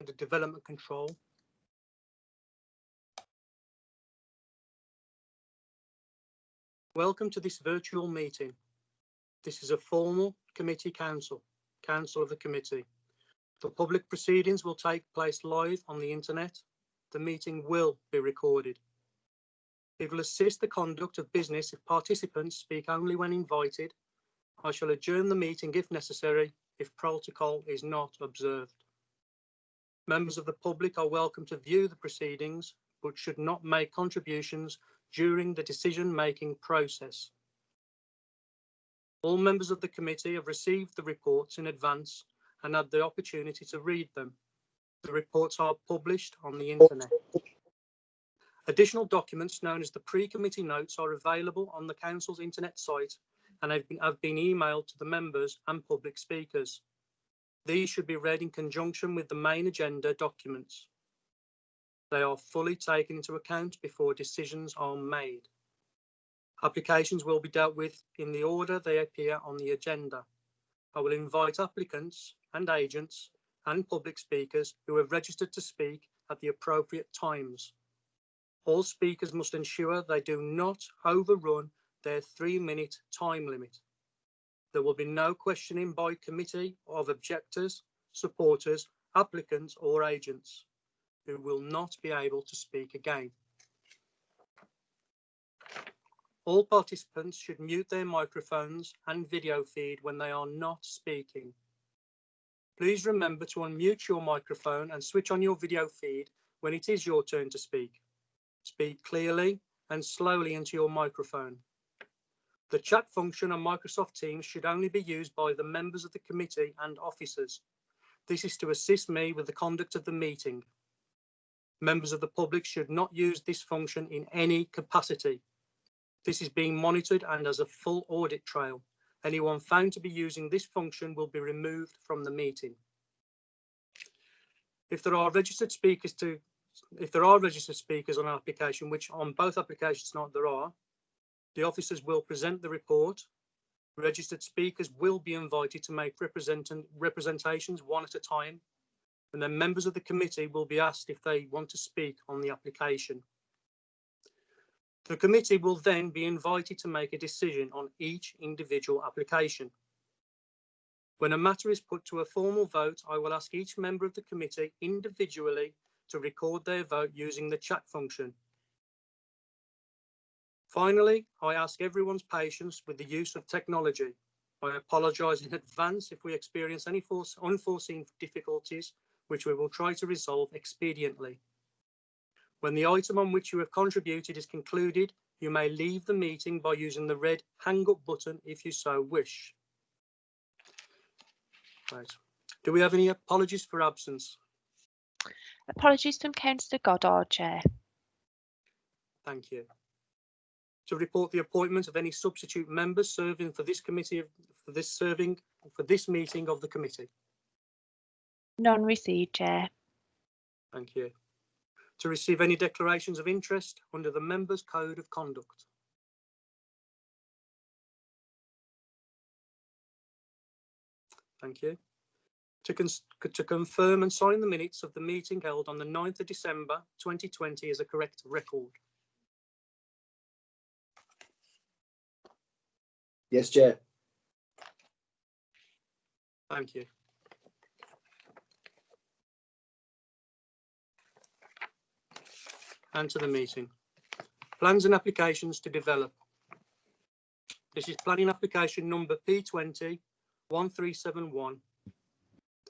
for the development control. Welcome to this virtual meeting. This is a formal committee council of the committee. The public proceedings will take place live on the internet. The meeting will be recorded. It will assist the conduct of business if participants speak only when invited. I shall adjourn the meeting if necessary, if protocol is not observed. Members of the public are welcome to view the proceedings, but should not make contributions during the decision-making process. All members of the committee have received the reports in advance and had the opportunity to read them. The reports are published on the internet. Additional documents known as the pre-committee notes are available on the council's internet site and have been emailed to the members and public speakers. These should be read in conjunction with the main agenda documents. They are fully taken into account before decisions are made. Applications will be dealt with in the order they appear on the agenda. I will invite applicants and agents and public speakers who have registered to speak at the appropriate times. All speakers must ensure they do not overrun their 3-minute time limit. There will be no questioning by committee of objectors, supporters, applicants or agents who will not be able to speak again. All participants should mute their microphones and video feed when they are not speaking. Please remember to unmute your microphone and switch on your video feed when it is your turn to speak. Speak clearly and slowly into your microphone. The chat function on Microsoft Teams should only be used by the members of the committee and officers. This is to assist me with the conduct of the meeting. Members of the public should not use this function in any capacity. This is being monitored and has a full audit trail. Anyone found to be using this function will be removed from the meeting. If there are registered speakers on an application, which on both applications there are, the officers will present the report. Registered speakers will be invited to make representations one at a time, and then members of the committee will be asked if they want to speak on the application. The committee will then be invited to make a decision on each individual application. When a matter is put to a formal vote, I will ask each member of the committee individually to record their vote using the chat function. Finally, I ask everyone's patience with the use of technology. I apologise in advance if we experience any unforeseen difficulties, which we will try to resolve expediently. When the item on which you have contributed is concluded, you may leave the meeting by using the red hang up button if you so wish. Right. Do we have any apologies for absence? Apologies from Councillor Goddard, Chair. Thank you. To report the appointment of any substitute members serving for this committee, for this meeting of the committee. None received, Chair. Thank you. To receive any declarations of interest under the Members' Code of Conduct. Thank you. To confirm and sign the minutes of the meeting held on the 9th of December 2020 as a correct record. Yes, Chair. Thank you. And to the meeting. Plans and applications to develop. This is planning application number P20-1371.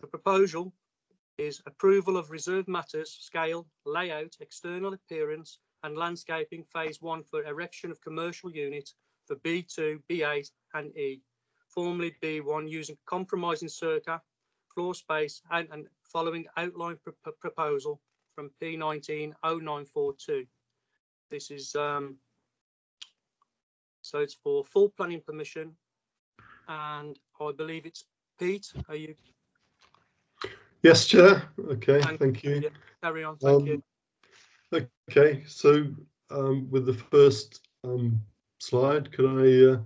The proposal is approval of reserved matters, scale, layout, external appearance and landscaping phase 1 for erection of commercial unit for B2, B8 and E, formerly B1, using compromising circa, floor space and following outline proposal from P190942. This is so it's for full planning permission, and I believe it's Pete. Are you? Yes, Chair. Okay, thank you. Yeah, carry on. Thank you. Okay, so with the first slide, could I?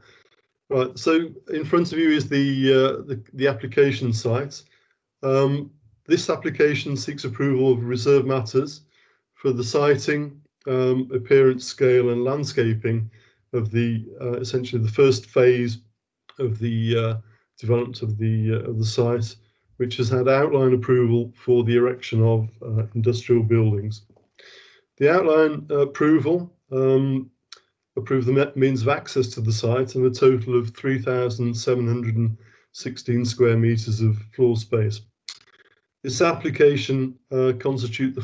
Right. So in front of you is the application site. This application seeks approval of reserve matters for the siting, appearance, scale, and landscaping of the essentially the first phase of the development of the site, which has had outline approval for the erection of industrial buildings. The outline approval approved the means of access to the site and a total of 3,716 square meters of floor space. This application constitutes the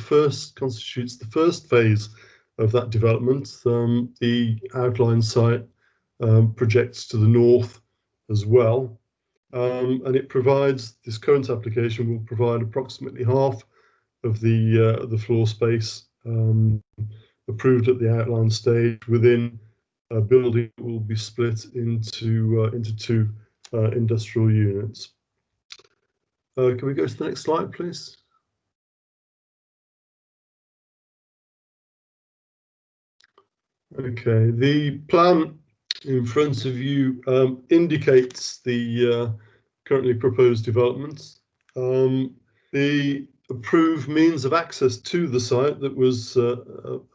first phase of that development. The outline site projects to the north as well, and it provides, this current application will provide approximately half of the floor space approved at the outline stage within a building that will be split into two industrial units. Can we go to the next slide, please? Okay, the plan in front of you indicates the currently proposed developments. The approved means of access to the site that was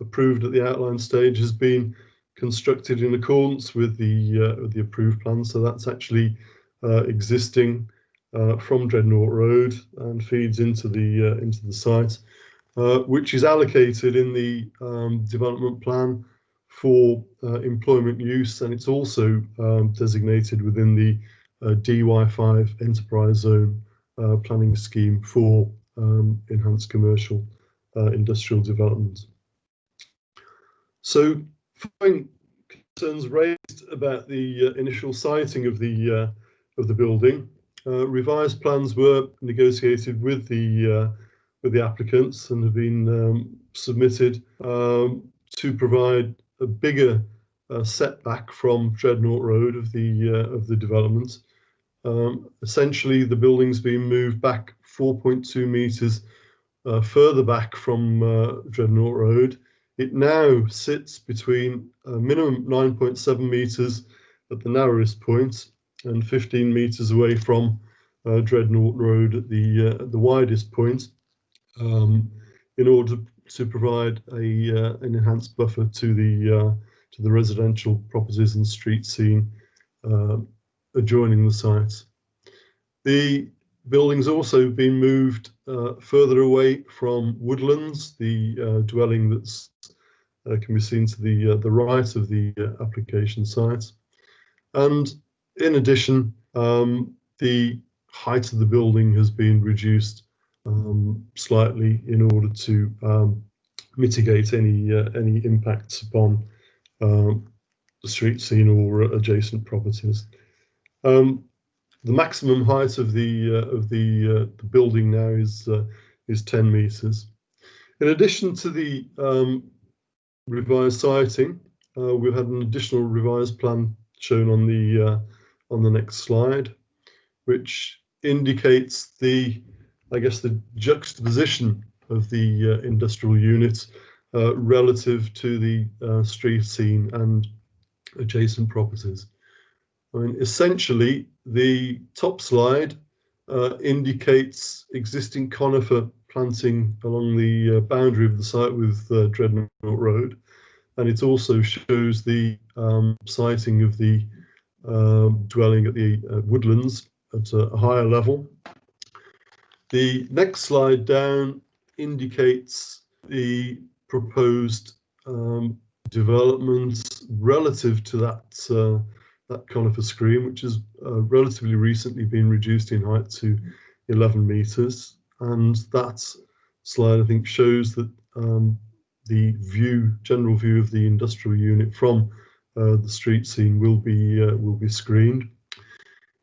approved at the outline stage has been constructed in accordance with the approved plan. So that's actually existing from Dreadnought Road and feeds into the site, which is allocated in the development plan for employment use, and it's also designated within the DY5 enterprise zone planning scheme for enhanced commercial industrial development. So, following concerns raised about the initial siting of the building, revised plans were negotiated with the applicants and have been submitted to provide a bigger setback from Dreadnought Road of the development. Essentially, the building's been moved back 4.2 meters further back from Dreadnought Road. It now sits between a minimum 9.7 meters at the narrowest point and 15 meters away from Dreadnought Road at the widest point, in order to provide an enhanced buffer to the residential properties and street scene adjoining the site. The building's also been moved further away from woodlands, the dwelling that's can be seen to the right of the application site. And in addition, the height of the building has been reduced slightly in order to mitigate any impacts upon the street scene or adjacent properties. The maximum height of the building now is 10 meters. In addition to the revised siting, we've had an additional revised plan shown on the next slide, which indicates the juxtaposition of the industrial units relative to the street scene and adjacent properties. I mean, essentially, the top slide indicates existing conifer planting along the boundary of the site with Dreadnought Road, and it also shows the siting of the dwelling at the woodlands at a higher level. The next slide down indicates the proposed developments relative to that conifer screen, which has relatively recently been reduced in height to 11 meters. And that slide, I think, shows that the general view of the industrial unit from the street scene will be screened.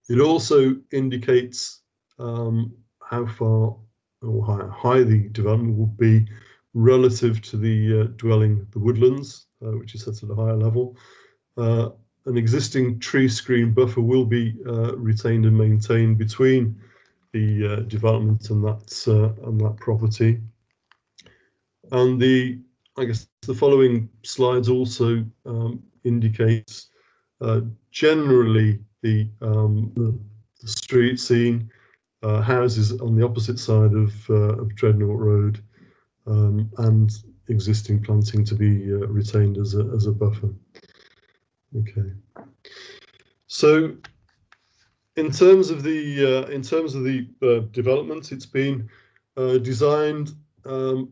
It also indicates how far or how high the development will be relative to the dwelling, the woodlands, which is set at a higher level. An existing tree screen buffer will be retained and maintained between the development and that property. And the following slides also indicates generally the street scene houses on the opposite side of Dreadnought Road, and existing planting to be retained as a buffer. Okay. So, in terms of the development, it's been designed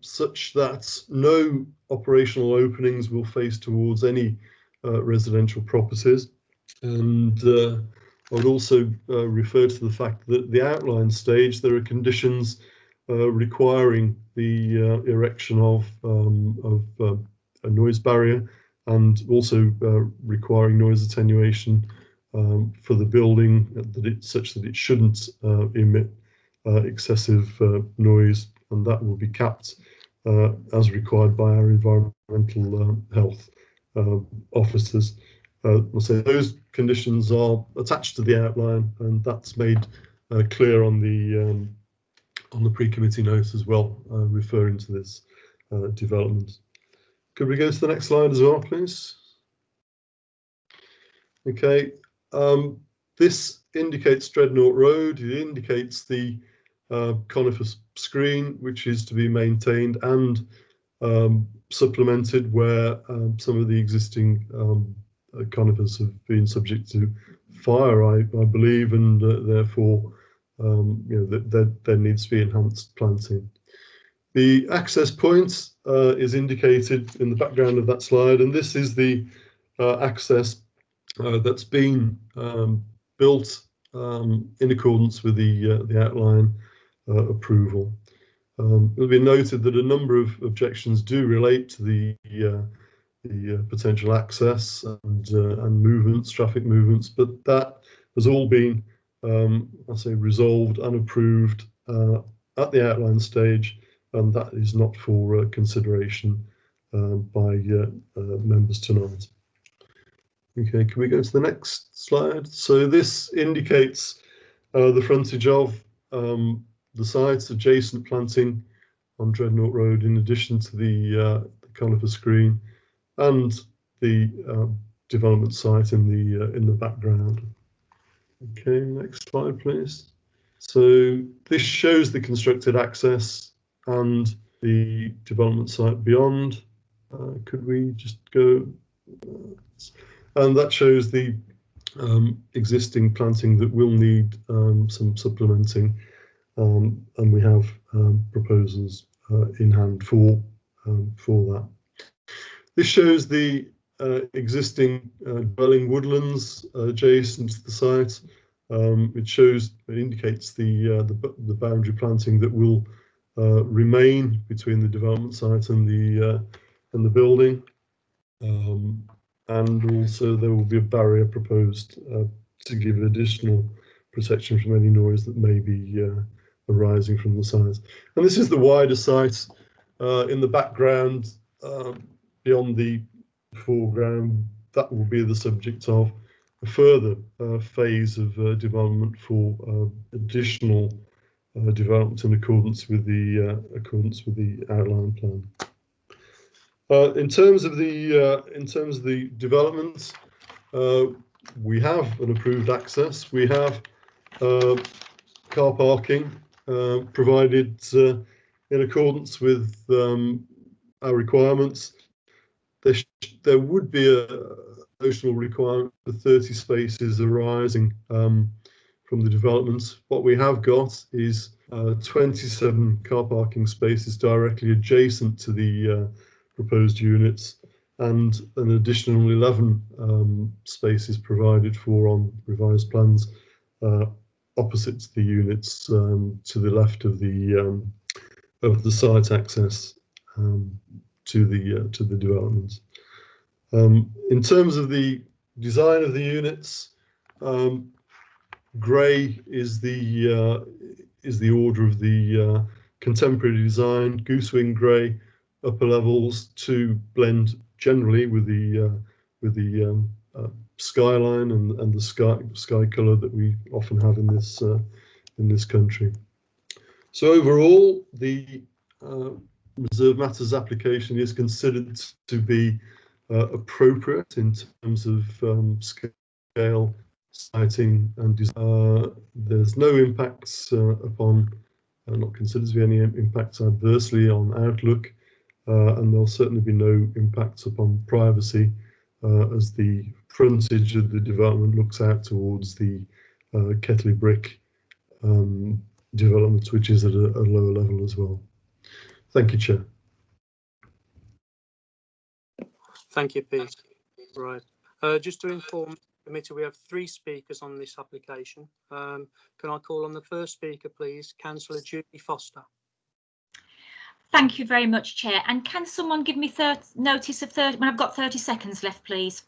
such that no operational openings will face towards any residential properties, and I would also refer to the fact that the outline stage, there are conditions requiring the erection of a noise barrier, and also requiring noise attenuation for the building, such that it shouldn't emit excessive noise, and that will be capped as required by our environmental health officers. So those conditions are attached to the outline, and that's made clear on the pre-committee note as well, referring to this development. Could we go to the next slide as well, please? Okay, this indicates Dreadnought Road. It indicates the conifer screen, which is to be maintained and supplemented where some of the existing conifers have been subject to fire, I believe, and therefore there needs to be enhanced planting. The access point is indicated in the background of that slide, and this is the access that's been built in accordance with the outline approval. It'll be noted that a number of objections do relate to the potential access and movements, traffic movements, but that has all been, I say, resolved and approved at the outline stage, and that is not for consideration by members tonight. Okay, can we go to the next slide? So this indicates the frontage of the sites, adjacent planting on Dreadnought Road, in addition to the conifer screen and the development site in the background. Okay, next slide, please. So this shows the constructed access and the development site beyond. Could we just go? And that shows the existing planting that will need some supplementing, and we have proposals in hand for that. This shows the existing dwelling woodlands adjacent to the site. It indicates the boundary planting that will remain between the development site and the building. And also there will be a barrier proposed to give additional protection from any noise that may be arising from the site. And this is the wider site in the background, beyond the foreground. That will be the subject of a further phase of development for additional development in accordance with the outline plan. In terms of the developments, we have an approved access. We have car parking provided in accordance with our requirements. There would be a notional requirement for 30 spaces arising from the development. What we have got is 27 car parking spaces directly adjacent to the proposed units, and an additional 11 spaces provided for on revised plans opposite to the units to the left of the site access to the development. In terms of the design of the units, grey is the order of the contemporary design. Goosewing grey upper levels to blend generally with the skyline and the sky colour that we often have in this country. So overall, the Reserve Matters application is considered to be appropriate in terms of scale, siting and there's no impacts upon, not considered to be any impacts adversely on outlook, and there'll certainly be no impacts upon privacy as the frontage of the development looks out towards the Ketley Brick development, which is at a lower level as well. Thank you, Chair. Thank you, Pete. Right. Just to inform the committee, we have 3 speakers on this application. Can I call on the first speaker, please? Councillor Judy Foster. Thank you very much, Chair. And can someone give me notice of 30 when I've got 30 seconds left, please?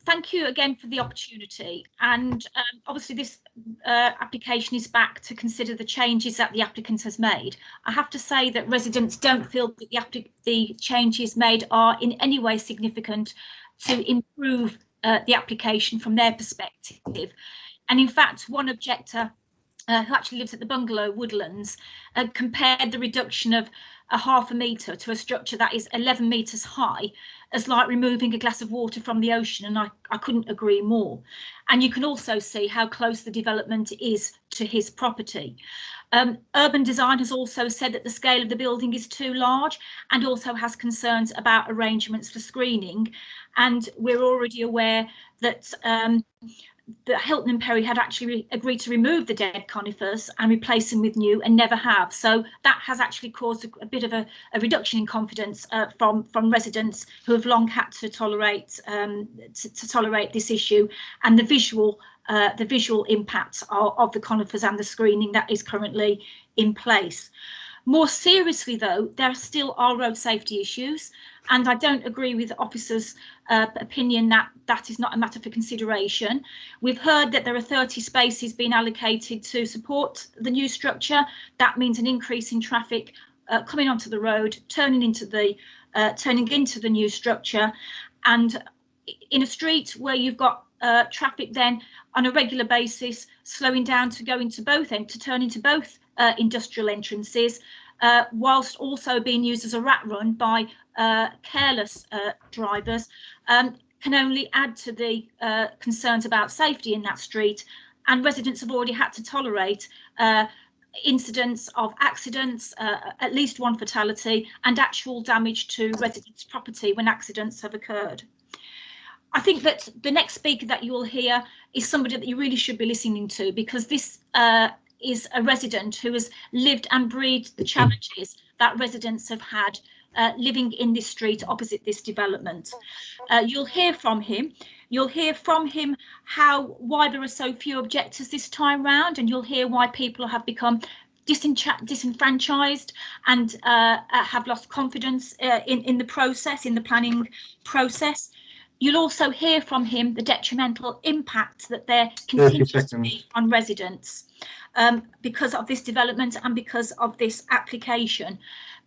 Thank you again for the opportunity. And obviously this application is back to consider the changes that the applicant has made. I have to say that residents don't feel that the changes made are in any way significant to improve the application from their perspective. And in fact, one objector who actually lives at the bungalow Woodlands compared the reduction of a ½ metre to a structure that is 11 metres high as like removing a glass of water from the ocean, and I couldn't agree more. And you can also see how close the development is to his property. Urban Design has also said that the scale of the building is too large and also has concerns about arrangements for screening. And we're already aware that Hilton and Perry had actually agreed to remove the dead conifers and replace them with new, and never have. So that has actually caused a bit of a reduction in confidence from residents who have long had to tolerate this issue, and the visual impacts of the conifers and the screening that is currently in place. More seriously, though, there still are road safety issues, and I don't agree with the officer's opinion that that is not a matter for consideration. We've heard that there are 30 spaces being allocated to support the new structure. That means an increase in traffic coming onto the road, turning into the new structure, and in a street where you've got traffic then on a regular basis slowing down to go into both to turn into both industrial entrances, whilst also being used as a rat run by careless drivers, can only add to the concerns about safety in that street. And residents have already had to tolerate incidents of accidents, at least one fatality, and actual damage to residents' property when accidents have occurred. I think that the next speaker that you will hear is somebody that you really should be listening to, because this is a resident who has lived and breathed the challenges that residents have had living in this street opposite this development. You'll hear from him. You'll hear from him why there are so few objectors this time round, and you'll hear why people have become disenfranchised and have lost confidence in the process, in the planning process. You'll also hear from him the detrimental impact that there continues to be on residents because of this development and because of this application,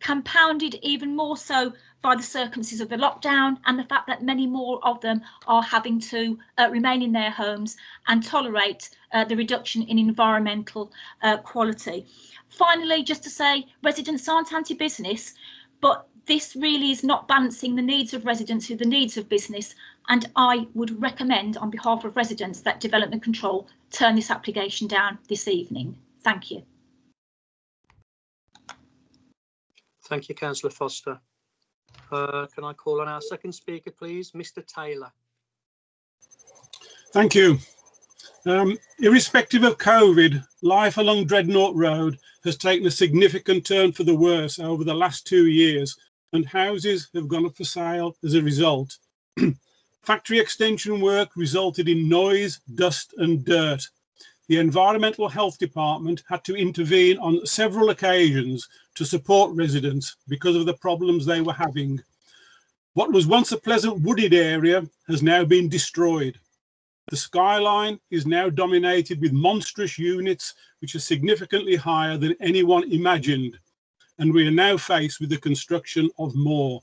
compounded even more so by the circumstances of the lockdown and the fact that many more of them are having to remain in their homes and tolerate the reduction in environmental quality. Finally, just to say, residents aren't anti-business, but this really is not balancing the needs of residents with the needs of business, and I would recommend on behalf of residents that Development Control turn this application down this evening. Thank you. Thank you, Councillor Foster. Can I call on our second speaker, please, Mr. Taylor? Thank you. Irrespective of COVID, life along Dreadnought Road has taken a significant turn for the worse over the last 2 years, and houses have gone up for sale as a result. Factory extension work resulted in noise, dust and dirt. The Environmental Health Department had to intervene on several occasions to support residents because of the problems they were having. What was once a pleasant wooded area has now been destroyed. The skyline is now dominated with monstrous units which are significantly higher than anyone imagined, and we are now faced with the construction of more.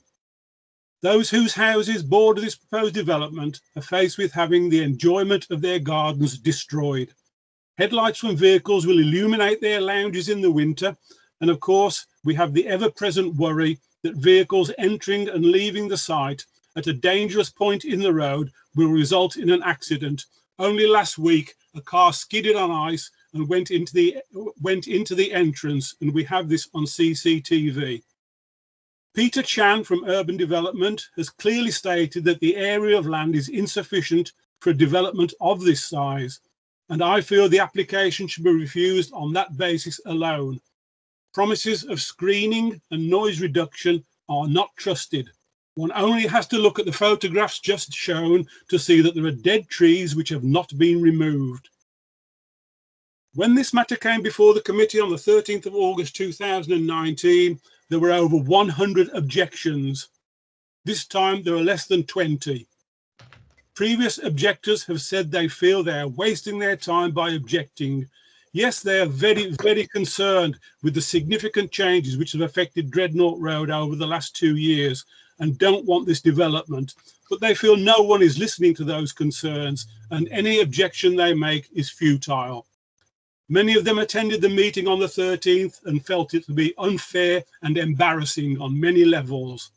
Those whose houses border this proposed development are faced with having the enjoyment of their gardens destroyed. Headlights from vehicles will illuminate their lounges in the winter, and of course we have the ever-present worry that vehicles entering and leaving the site at a dangerous point in the road will result in an accident. Only last week, a car skidded on ice and went into the entrance, and we have this on CCTV. Peter Chan from Urban Development has clearly stated that the area of land is insufficient for a development of this size, and I feel the application should be refused on that basis alone. Promises of screening and noise reduction are not trusted. One only has to look at the photographs just shown to see that there are dead trees which have not been removed. When this matter came before the committee on the 13th of August 2019, there were over 100 objections. This time there are less than 20. Previous objectors have said they feel they are wasting their time by objecting. Yes, they are very, very concerned with the significant changes which have affected Dreadnought Road over the last 2 years and don't want this development, but they feel no one is listening to those concerns and any objection they make is futile. Many of them attended the meeting on the 13th and felt it to be unfair and embarrassing on many levels.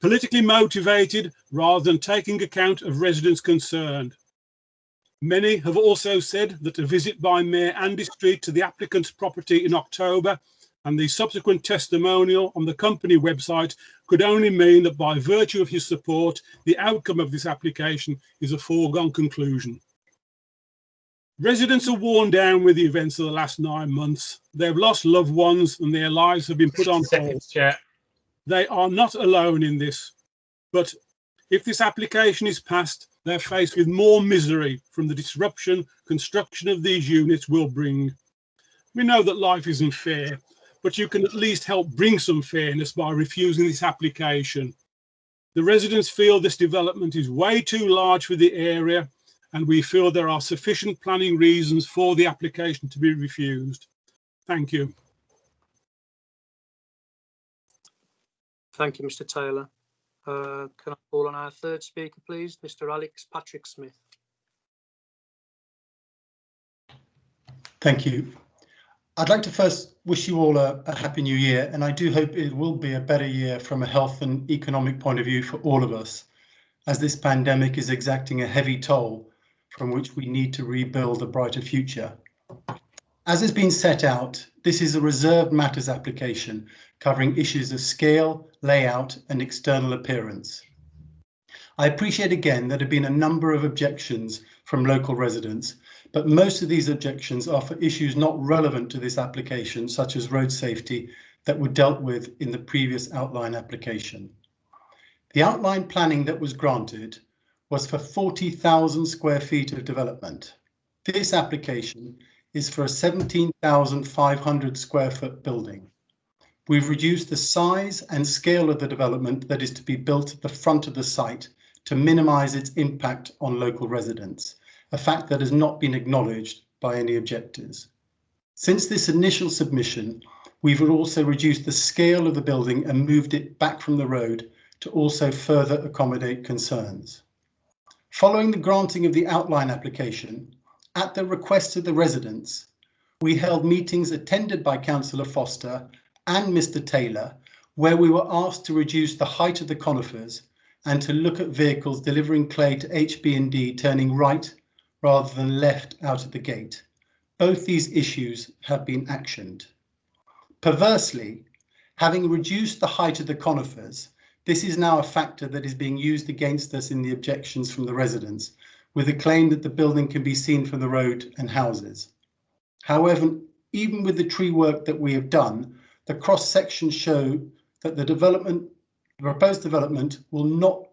Politically motivated rather than taking account of residents concerned. Many have also said that a visit by Mayor Andy Street to the applicant's property in October and the subsequent testimonial on the company website could only mean that by virtue of his support, the outcome of this application is a foregone conclusion. Residents are worn down with the events of the last 9 months. They've lost loved ones and their lives have been put on hold. They are not alone in this, but if this application is passed, they're faced with more misery from the disruption construction of these units will bring. We know that life isn't fair, but you can at least help bring some fairness by refusing this application. The residents feel this development is way too large for the area, and we feel there are sufficient planning reasons for the application to be refused. Thank you. Thank you, Mr. Taylor. Can I call on our third speaker, please, Mr. Alex Patrick Smith? Thank you. I'd like to first wish you all a happy new year, and I do hope it will be a better year from a health and economic point of view for all of us, as this pandemic is exacting a heavy toll from which we need to rebuild a brighter future. As has been set out, this is a reserved matters application covering issues of scale, layout and external appearance. I appreciate again that there have been a number of objections from local residents, but most of these objections are for issues not relevant to this application, such as road safety, that were dealt with in the previous outline application. The outline planning that was granted was for 40,000 square feet of development. This application is for a 17,500 square foot building. We've reduced the size and scale of the development that is to be built at the front of the site to minimize its impact on local residents, a fact that has not been acknowledged by any objectors. Since this initial submission, we've also reduced the scale of the building and moved it back from the road to also further accommodate concerns. Following the granting of the outline application, at the request of the residents, we held meetings attended by Councillor Foster and Mr. Taylor, where we were asked to reduce the height of the conifers and to look at vehicles delivering clay to HB&D turning right rather than left out of the gate. Both these issues have been actioned. Perversely, having reduced the height of the conifers, this is now a factor that is being used against us in the objections from the residents, with the claim that the building can be seen from the road and houses. However, even with the tree work that we have done, the cross sections show that the proposed development will not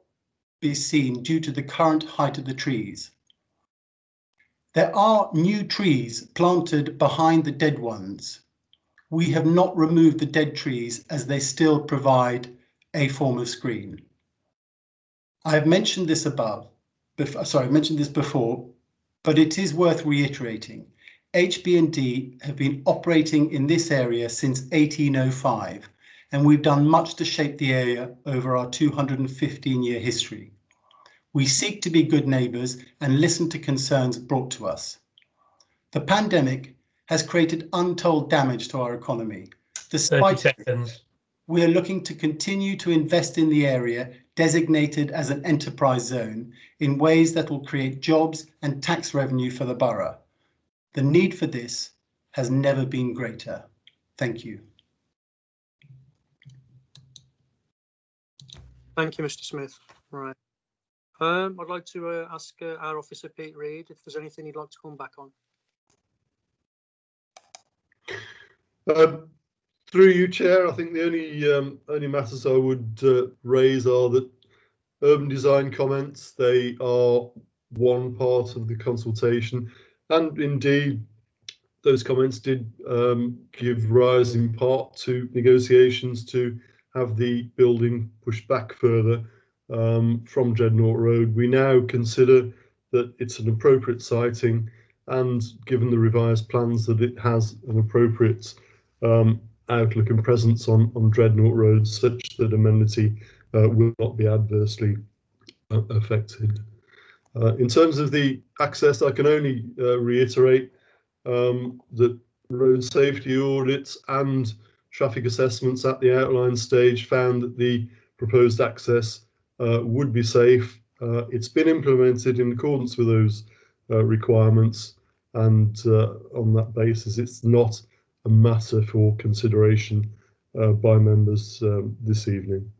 be seen due to the current height of the trees. There are new trees planted behind the dead ones. We have not removed the dead trees as they still provide a form of screen. I have mentioned this before, but it is worth reiterating. HB&D have been operating in this area since 1805, and we've done much to shape the area over our 215-year history. We seek to be good neighbours and listen to concerns brought to us. The pandemic has created untold damage to our economy. Despite 30 seconds. We are looking to continue to invest in the area designated as an enterprise zone in ways that will create jobs and tax revenue for the borough. The need for this has never been greater. Thank you. Thank you, Mr. Smith. Right. I'd like to ask our officer, Pete Reid, if there's anything he'd like to come back on. Through you, Chair, I think the only matters I would raise are that urban design comments, they are one part of the consultation, and indeed those comments did give rise in part to negotiations to have the building pushed back further from Dreadnought Road. We now consider that it's an appropriate siting, and given the revised plans, that it has an appropriate outlook and presence on Dreadnought Road, such that amenity will not be adversely affected. In terms of the access, I can only reiterate that road safety audits and traffic assessments at the outline stage found that the proposed access would be safe. It's been implemented in accordance with those requirements, and on that basis, it's not a matter for consideration by members this evening.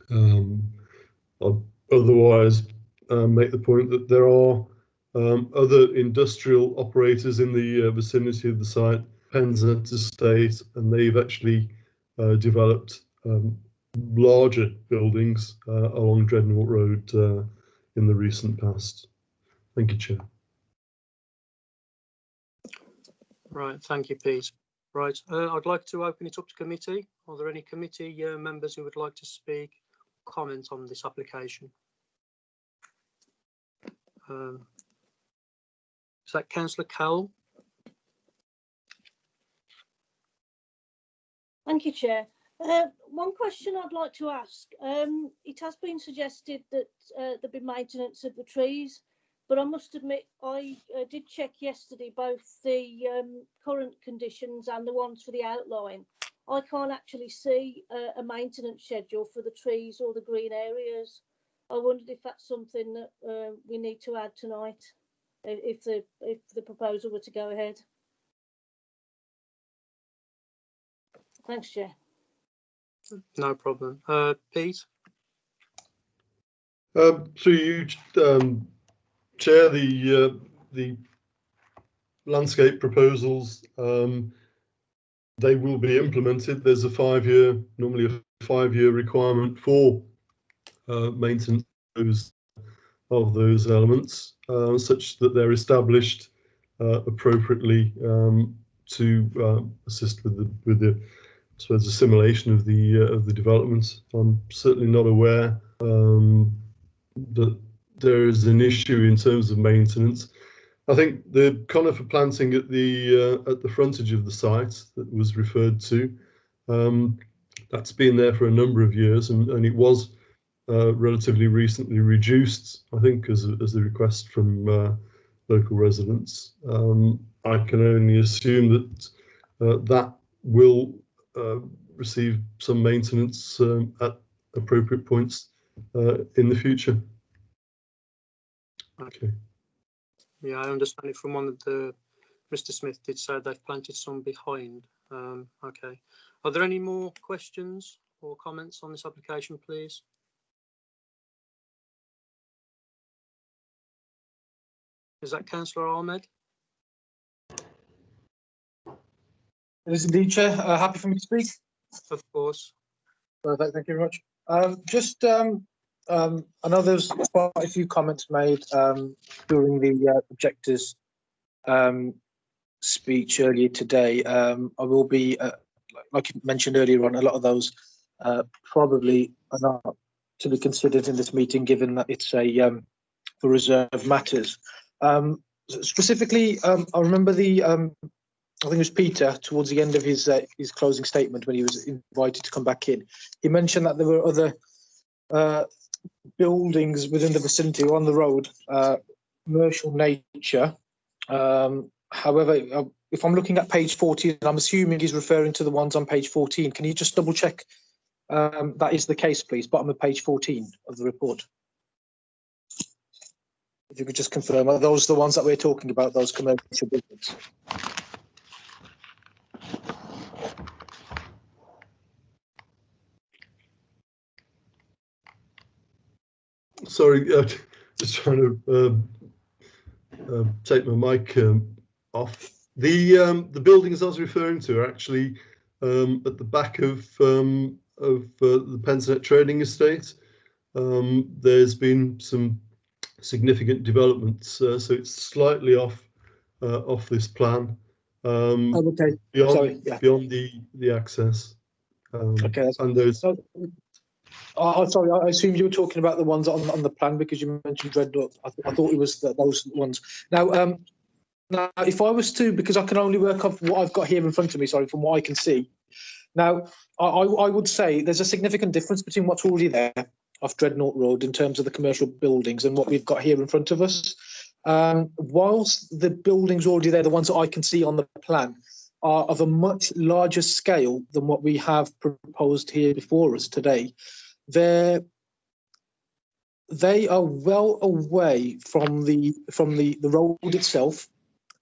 I'd otherwise make the point that there are other industrial operators in the vicinity of the site, Penzance Estate, and they've actually developed larger buildings along Dreadnought Road in the recent past. Thank you, Chair. Right, thank you, Pete. Right, I'd like to open it up to committee. Are there any committee members who would like to speak, comment on this application? Is that Councillor Cowell? Thank you, Chair. One question I'd like to ask. It has been suggested that there be maintenance of the trees, but I must admit I did check yesterday both the current conditions and the ones for the outline. I can't actually see a maintenance schedule for the trees or the green areas. I wondered if that's something that we need to add tonight, if the proposal were to go ahead. Thanks, Chair. No problem. Pete? Through you, Chair, the landscape proposals, they will be implemented. There's normally a 5-year requirement for maintenance of those elements, such that they're established appropriately to assist with the I suppose assimilation of the development. I'm certainly not aware that there is an issue in terms of maintenance. I think the conifer planting at the frontage of the site that was referred to, that's been there for a number of years, and it was relatively recently reduced, I think, as a request from local residents. I can only assume that that will receive some maintenance at appropriate points in the future. Okay. Yeah, I understand it from one of the Mr. Smith did say they've planted some behind. Okay. Are there any more questions or comments on this application, please? Is that Councillor Ahmed? It is indeed, Chair. Happy for me to speak? Of course. Perfect, thank you very much. I know there's quite a few comments made during the objectors speech earlier today. I will be, like you mentioned earlier on, a lot of those probably are not to be considered in this meeting, given that it's a for reserve matters. Specifically, I remember I think it was Peter, towards the end of his closing statement when he was invited to come back in. He mentioned that there were other buildings within the vicinity or on the road, commercial nature. However, if I'm looking at page 14, I'm assuming he's referring to the ones on page 14. Can you just double check that is the case, please. Bottom of page 14 of the report. If you could just confirm, are those the ones that we're talking about, those commercial buildings? Sorry, just trying to take my mic off. The buildings I was referring to are actually at the back of the Pensnet trading estate. There's been some significant developments, so it's slightly off this plan. Okay. Beyond the access. Okay. And those. Sorry, I assumed you were talking about the ones on the plan because you mentioned Dreadnought. I thought it was those ones. Now, if I was to, because I can only work off what I've got here in front of me, sorry, from what I can see. Now, I would say there's a significant difference between what's already there off Dreadnought Road in terms of the commercial buildings and what we've got here in front of us. Whilst the buildings already there, the ones that I can see on the plan, are of a much larger scale than what we have proposed here before us today. They are well away from the road itself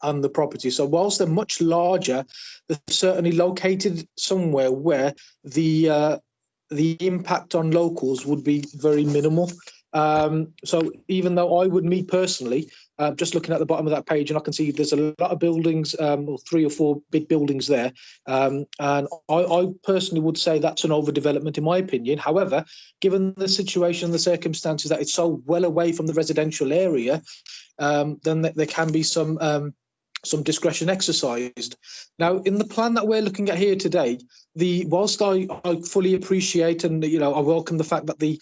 and the property. So whilst they're much larger, they're certainly located somewhere where the impact on locals would be very minimal. So even though I would, me personally, just looking at the bottom of that page, and I can see there's a lot of buildings, or 3 or 4 big buildings there. And I personally would say that's an overdevelopment in my opinion. However, given the situation, the circumstances that it's so well away from the residential area, then there can be some discretion exercised. Now, in the plan that we're looking at here today, whilst I fully appreciate and I welcome the fact that the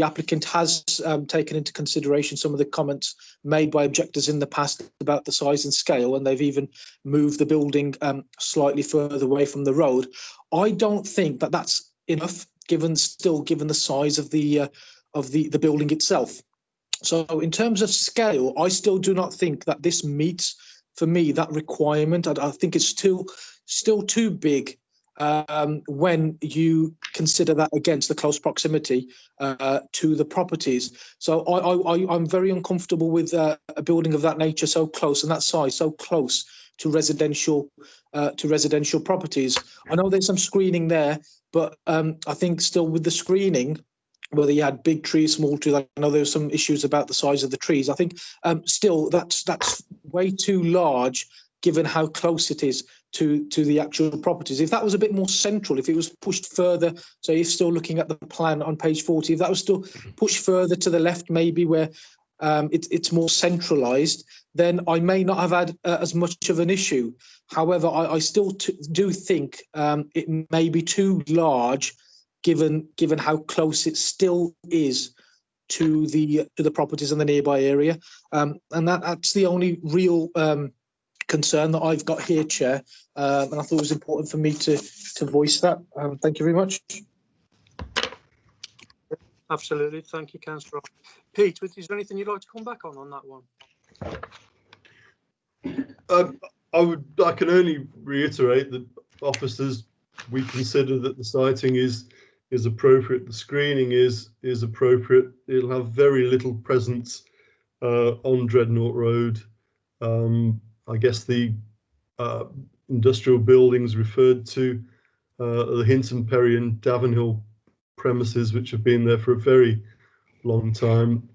applicant has taken into consideration some of the comments made by objectors in the past about the size and scale, and they've even moved the building slightly further away from the road, I don't think that that's enough given the size of the building itself. So in terms of scale, I still do not think that this meets, for me, that requirement. I think it's still too big when you consider that against the close proximity to the properties. So I'm very uncomfortable with a building of that nature so close and that size so close to residential properties. I know there's some screening there, but I think still with the screening, whether you had big trees, small trees, I know there were some issues about the size of the trees. I think still that's way too large given how close it is to the actual properties. If that was a bit more central, if it was pushed further, so you're still looking at the plan on page 40, if that was still pushed further to the left, maybe where it's more centralised, then I may not have had as much of an issue. However, I still do think it may be too large given how close it still is to the properties in the nearby area, and that's the only real concern that I've got here, Chair. And I thought it was important for me to voice that. Thank you very much. Absolutely, thank you, Councillor. Pete, is there anything you'd like to come back on that one? I can only reiterate that, officers, we consider that the siting is appropriate, the screening is appropriate. It'll have very little presence on Dreadnought Road. I guess the industrial buildings referred to, the Hinton Perry and Davenhill premises, which have been there for a very long time,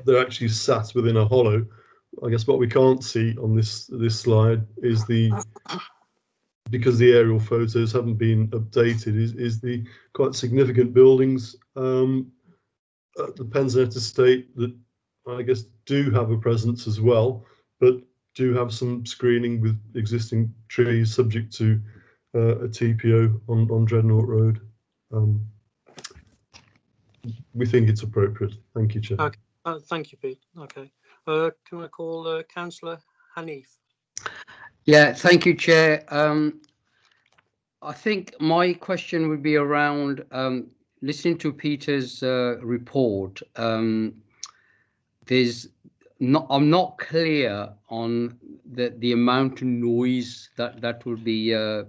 they're actually sat within a hollow. I guess what we can't see on this slide is because the aerial photos haven't been updated, is the quite significant buildings at the Pensnet estate that I guess do have a presence as well, but do have some screening with existing trees subject to a TPO on Dreadnought Road. We think it's appropriate. Thank you, Chair. Okay. Thank you, Pete. Okay. Can I call Councillor Hanif? Yeah, thank you, Chair. I think my question would be around listening to Peter's report. I'm not clear on the amount of noise that would be a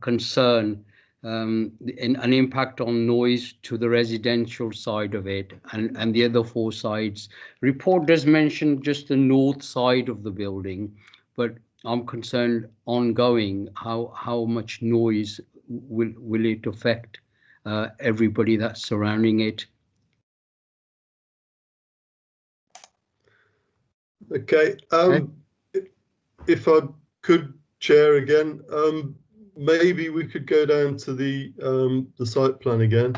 concern an impact on noise to the residential side of it and the other four sides. Report does mention just the north side of the building, but I'm concerned ongoing how much noise will it affect everybody that's surrounding it. Okay. If I could, Chair, again, maybe we could go down to the site plan again.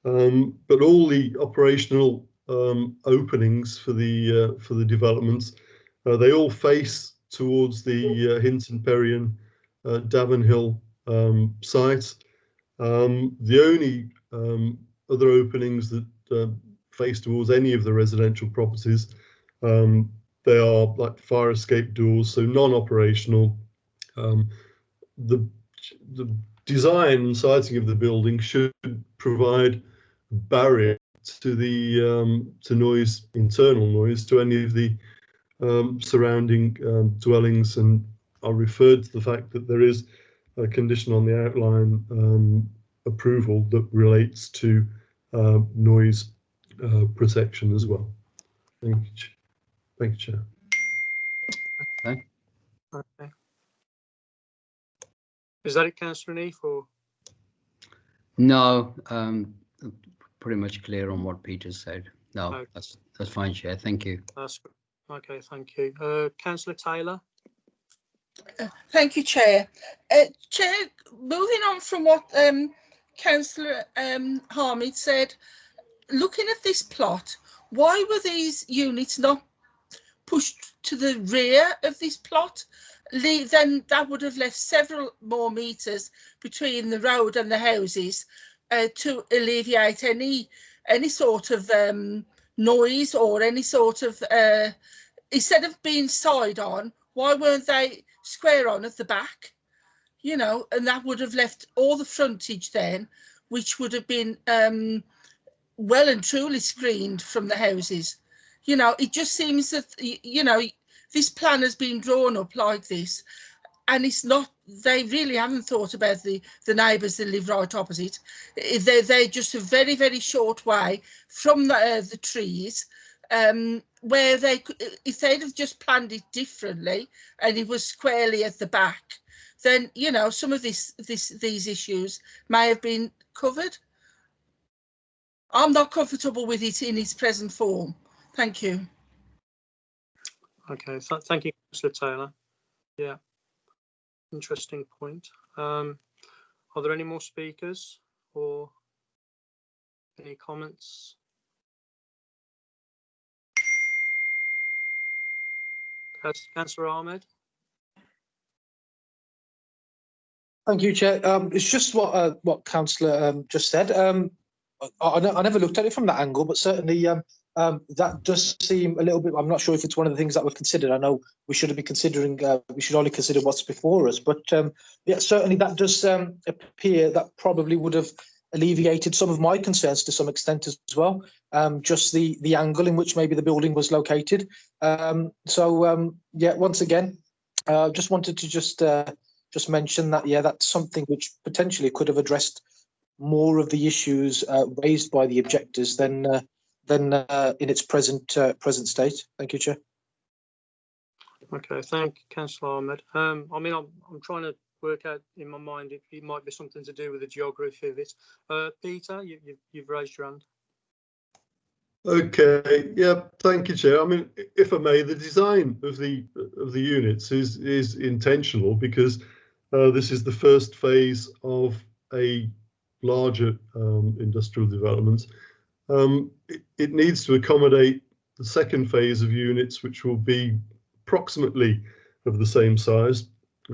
But all the operational openings for the developments, they all face towards the Hinton Perrien Davenhill site. The only other openings that face towards any of the residential properties, they are like fire escape doors, so non-operational. The design and siting of the building should provide a barrier to the to noise, internal noise, to any of the surrounding dwellings, and I referred to the fact that there is a condition on the outline approval that relates to noise protection as well. Thank you. Thank you, Chair. Okay. Okay. Is that it, Councillor Neef, or? No, pretty much clear on what Peter said. No, Okay. that's fine, Chair. Thank you. That's okay. Thank you, Councillor Taylor. Thank you, Chair. Chair, moving on from what Councillor Hamid said, looking at this plot, why were these units not pushed to the rear of this plot? Then that would have left several more meters between the road and the houses to alleviate any sort of noise or any sort of, instead of being side on, why weren't they square on at the back? You know, and that would have left all the frontage then, which would have been well and truly screened from the houses. You know, it just seems that, you know, this plan has been drawn up like this, and it's not, they really haven't thought about the neighbours that live right opposite. They're just a very, very short way from the trees, where they could, if they'd have just planned it differently and it was squarely at the back, then, you know, some of these issues may have been covered. I'm not comfortable with it in its present form. Thank you. Okay, thank you, Councillor Taylor. Yeah, interesting point. Are there any more speakers or any comments? Councillor Ahmed. Thank you, Chair. It's just what Councillor just said. I never looked at it from that angle, but certainly that does seem a little bit. I'm not sure if it's one of the things that were considered. I know we shouldn't be considering. We should only consider what's before us. But yeah, certainly that does appear that probably would have alleviated some of my concerns to some extent as well. Just the angle in which maybe the building was located. Yeah, once again, just wanted to just mention that, yeah, that's something which potentially could have addressed more of the issues raised by the objectors than in its present state. Thank you, Chair. Okay, thank you, Councillor Ahmed. I mean, I'm trying to work out in my mind if it might be something to do with the geography of it. Peter, you've raised your hand. Okay, yeah, thank you, Chair. I mean, if I may, the design of the units is intentional because this is the first phase of a larger industrial development. It needs to accommodate the second phase of units, which will be approximately of the same size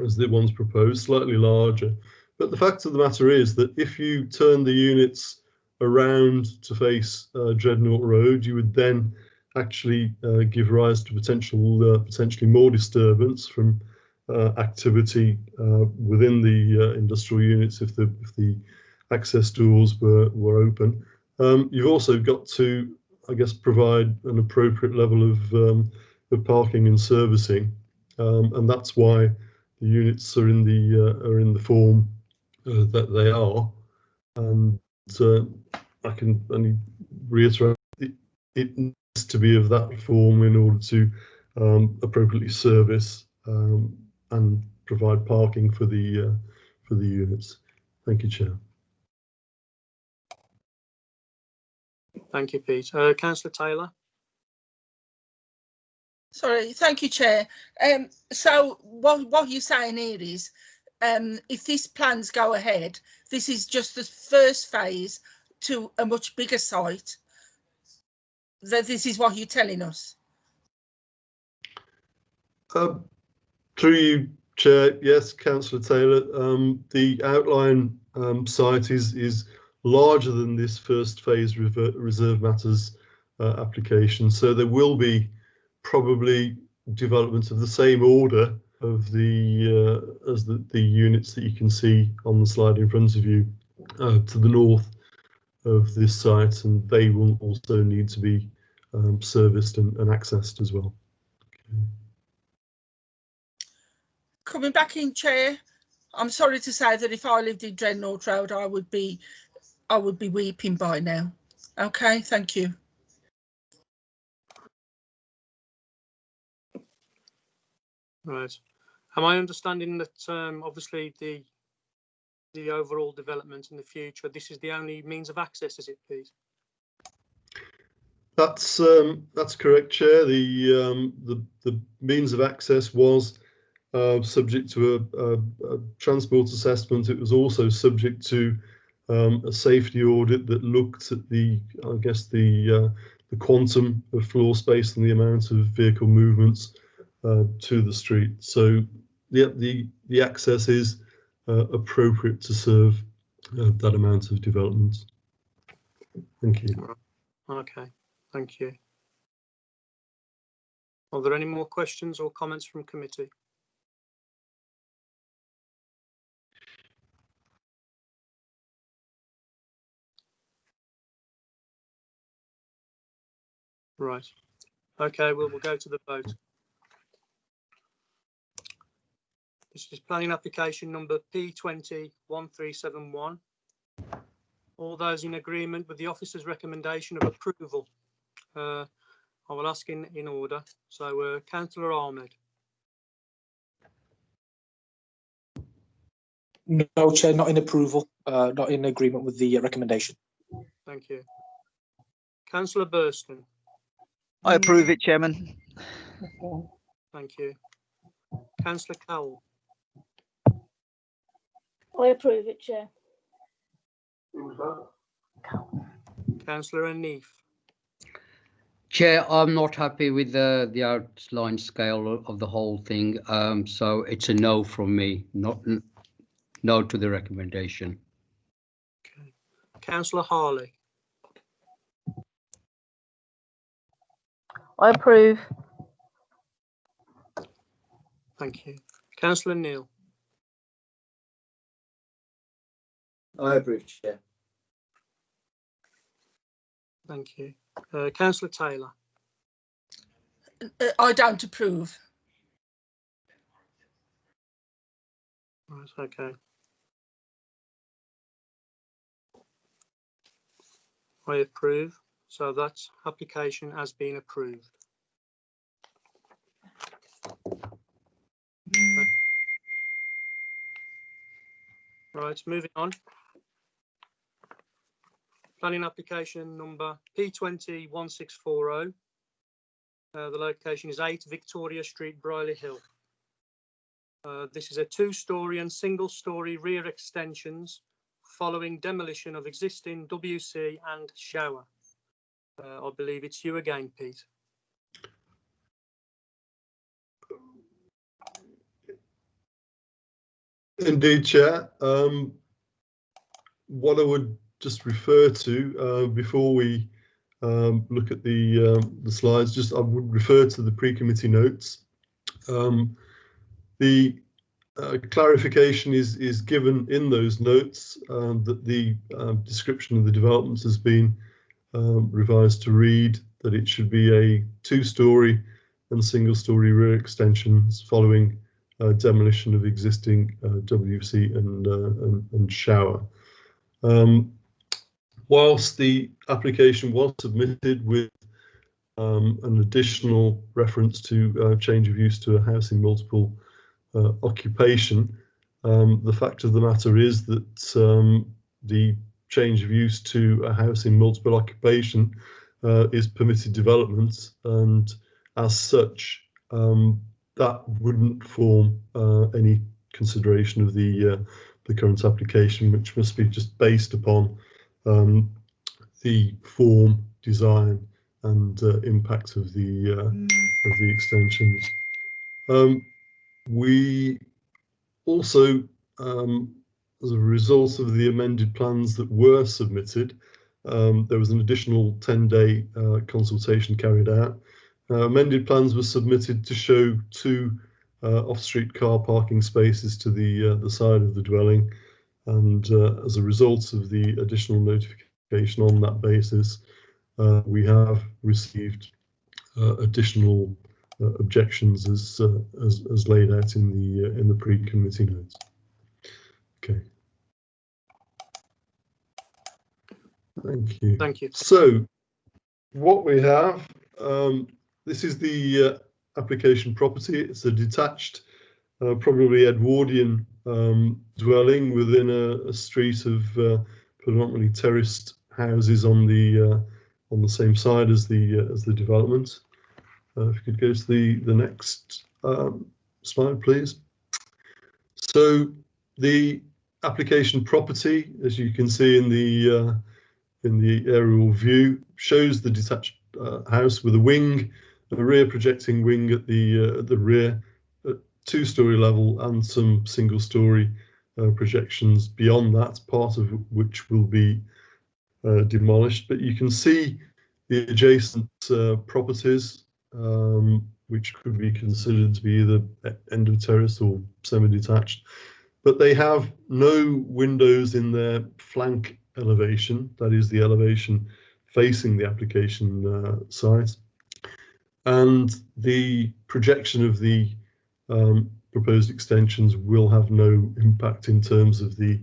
as the ones proposed, slightly larger. But the fact of the matter is that if you turn the units around to face Dreadnought Road, you would then actually give rise to potentially more disturbance from activity within the industrial units if the access doors were open. You've also got to, I guess, provide an appropriate level of parking and servicing, and that's why the units are in the form that they are, and I can only reiterate it needs to be of that form in order to appropriately service and provide parking for the units. Thank you, Chair. Thank you, Pete. Councillor Taylor. Sorry, thank you, Chair. So what you're saying here is, if these plans go ahead, this is just the first phase to a much bigger site. That this is what you're telling us. Through you, Chair. Yes, Councillor Taylor. The outline site is larger than this first phase reserve matters application, so there will be probably development of the same order of the as the units that you can see on the slide in front of you to the north of this site, and they will also need to be serviced and accessed as well. Okay. Coming back in, Chair, I'm sorry to say that if I lived in Dreadnought Road, I would be weeping by now. Okay, thank you. Right. Am I understanding that obviously the overall development in the future, this is the only means of access, is it, Pete? That's correct, Chair. The means of access was subject to a transport assessment. It was also subject to a safety audit that looked at the quantum of floor space and the amount of vehicle movements to the street. So the access is appropriate to serve that amount of development. Thank you. Okay, thank you. Are there any more questions or comments from committee? Right. Okay, we'll go to the vote. This is planning application number P201371. All those in agreement with the officer's recommendation of approval? I will ask in order. So, Councillor Ahmed. No, Chair, not in approval, not in agreement with the recommendation. Thank you. Councillor Burston. I approve it, Chairman. Thank you. Councillor Cowell. I approve it, Chair. Councillor Anif. Chair, I'm not happy with the outline scale of the whole thing, so it's a no from me. No to the recommendation. Okay. Councillor Harley. I approve. Thank you. Councillor Neal. I approve, Chair. Thank you. Councillor Taylor. I don't approve. Right, okay. I approve. So that application has been approved. Right, moving on. Planning application number P201640. The location is 8 Victoria Street, Brierley Hill. This is a 2-storey and single-storey rear extensions following demolition of existing WC and shower. I believe it's you again, Pete. Indeed, Chair. What I would just refer to before we look at the slides, I would refer to the pre-committee notes. The clarification is given in those notes that the description of the developments has been revised to read that it should be a 2-storey and single-storey rear extensions following demolition of existing WC and shower. Whilst the application was submitted with an additional reference to change of use to a house in multiple occupation, the fact of the matter is that the change of use to a house in multiple occupation is permitted development, and as such that wouldn't form any consideration of the current application, which must be just based upon the form, design, and impact of the extensions. We also, as a result of the amended plans that were submitted, there was an additional 10-day consultation carried out. Amended plans were submitted to show 2 off-street car parking spaces to the side of the dwelling, and as a result of the additional notification on that basis, we have received additional objections as laid out in the pre-committee notes. Okay. Thank you. Thank you. So, what we have, this is the application property. It's a detached, probably Edwardian dwelling within a street of predominantly terraced houses on the same side as the development. If you could go to the next slide, please. So the application property, as you can see in the aerial view, shows the detached house with a wing, a rear projecting wing at the rear, at 2-story level, and some single-story projections beyond that, part of which will be demolished. But you can see the adjacent properties, which could be considered to be either end of terrace or semi-detached, but they have no windows in their flank elevation, that is the elevation facing the application site, and the projection of the proposed extensions will have no impact in terms of the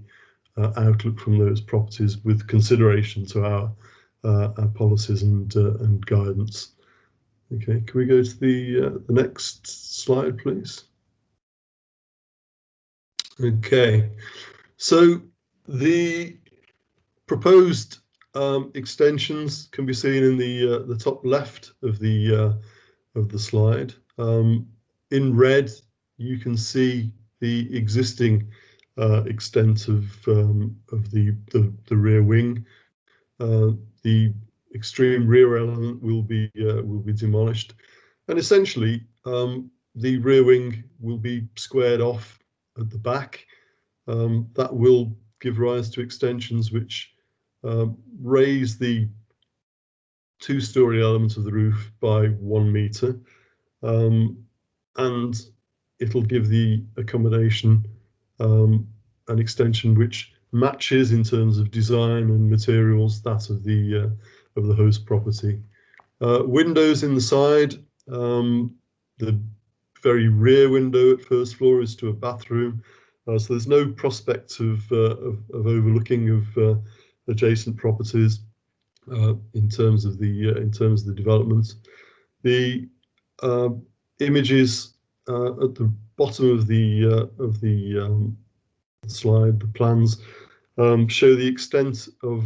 outlook from those properties, with consideration to our policies and guidance. Okay, can we go to the next slide, please? Okay, so the proposed extensions can be seen in the top left of the slide. In red, you can see the existing extent of the rear wing. The extreme rear element will be demolished, and essentially the rear wing will be squared off at the back. That will give rise to extensions which raise the 2-story element of the roof by 1 metre, and it'll give the accommodation an extension which matches in terms of design and materials that of the host property. Windows in the side, the very rear window at first floor is to a bathroom, so there's no prospect of overlooking of adjacent properties in terms of the development. The images at the bottom of the slide, the plans, show the extent of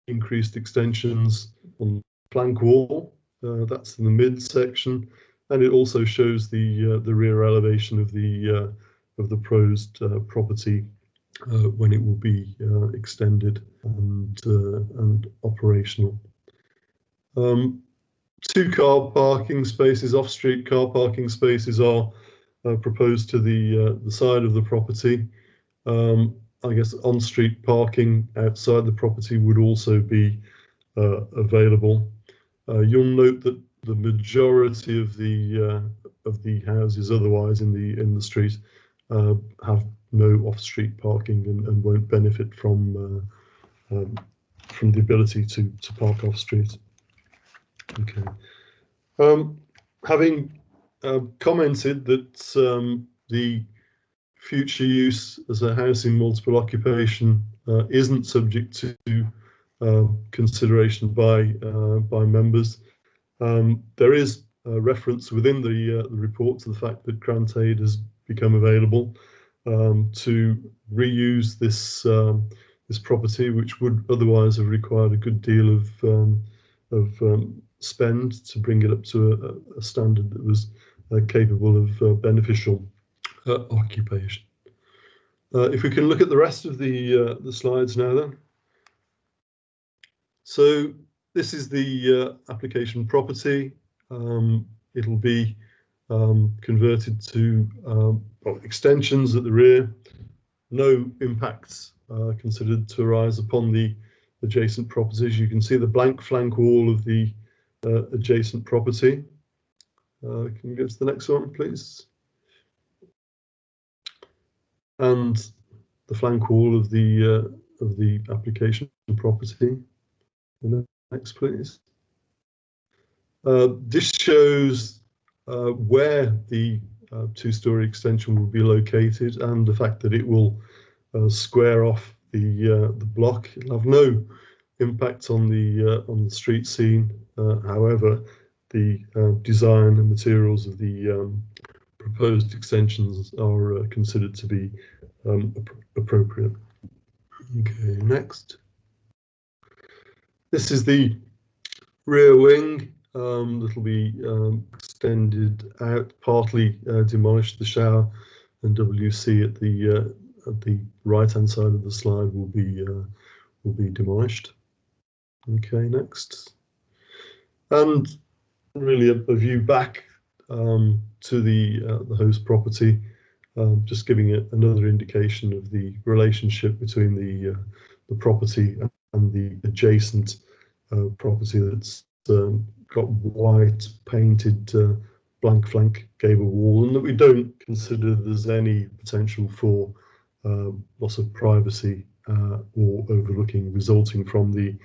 increased extensions on the flank wall. That's in the midsection, and it also shows the rear elevation of the proposed property when it will be extended and operational. 2 car parking spaces, off-street car parking spaces, are proposed to the side of the property. I guess on-street parking outside the property would also be available. You'll note that the majority of the houses otherwise in the street have no off-street parking and won't benefit from the ability to park off-street. Okay. Having commented that the future use as a housing multiple occupation isn't subject to consideration by members. There is a reference within the report to the fact that grant aid has become available to reuse this this property, which would otherwise have required a good deal of spend to bring it up to a standard that was capable of beneficial occupation. If we can look at the rest of the slides now, then. So this is the application property. It'll be converted to extensions at the rear. No impacts considered to arise upon the adjacent properties. You can see the blank flank wall of the adjacent property. Can you go to the next one, please? And the flank wall of the application property. The next, please. This shows where the two-storey extension will be located, and the fact that it will square off the block. It'll have no impact on the street scene. However, the design and materials of the proposed extensions are considered to be appropriate. Okay, next. This is the rear wing that will be extended out, partly demolished. The shower and WC at the right-hand side of the slide will be demolished. Okay, next. And really a view back to the host property, just giving it another indication of the relationship between the property and the adjacent property that's got white painted blank flank gable wall, and that we don't consider there's any potential for loss of privacy or overlooking resulting from the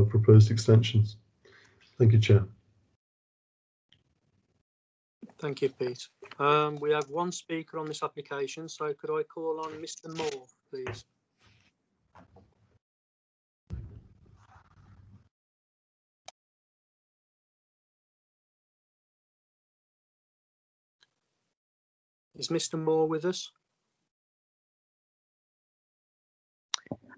proposed extensions. Thank you, Chair. Thank you, Pete. We have one speaker on this application, so could I call on Mr. Moore, please? Is Mr. Moore with us?